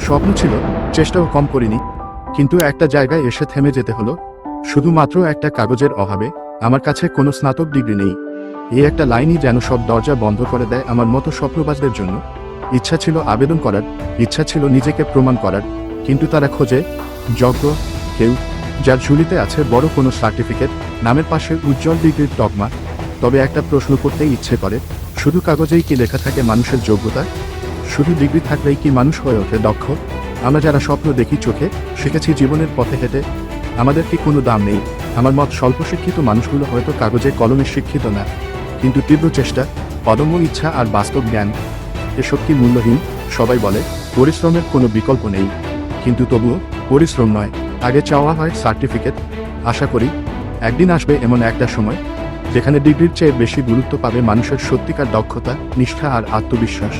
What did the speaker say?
স্বপ্ন ছিল, চেষ্টাও কম করিনি, কিন্তু একটা জায়গায় এসে থেমে যেতে হলো। শুধুমাত্র একটা কাগজের অভাবে। আমার কাছে কোনো স্নাতক ডিগ্রি নেই। এই একটা লাইনই যেন সব দরজা বন্ধ করে দেয় আমার মতো স্বপ্নবাজদের জন্য। ইচ্ছা ছিল আবেদন করার, ইচ্ছা ছিল নিজেকে প্রমাণ করার, কিন্তু তারা খোঁজে যোগ্য কেউ, যার ঝুলিতে আছে বড় কোনো সার্টিফিকেট, নামের পাশে উজ্জ্বল ডিগ্রির তকমা। তবে একটা প্রশ্ন করতেই ইচ্ছে করে, শুধু কাগজেই কি লেখা থাকে মানুষের যোগ্যতা? শুধু ডিগ্রি থাকলেই কি মানুষ হয়ে ওঠে দক্ষ? আমরা যারা স্বপ্ন দেখি চোখে, শিখেছি জীবনের পথে হেঁটে, আমাদের কি কোনো দাম নেই? আমার মত স্বল্প শিক্ষিত মানুষগুলো হয়তো কাগজে কলমে শিক্ষিত না, কিন্তু তীব্র চেষ্টা, অদম্য ইচ্ছা আর বাস্তব জ্ঞান, এসব কি মূল্যহীন? সবাই বলে পরিশ্রমের কোনো বিকল্প নেই, কিন্তু তবুও পরিশ্রম নয়, আগে চাওয়া হয় সার্টিফিকেট। আশা করি একদিন আসবে এমন একটা সময় যেখানে ডিগ্রির চেয়ে বেশি গুরুত্ব পাবে মানুষের সত্যিকার দক্ষতা, নিষ্ঠা আর আত্মবিশ্বাস।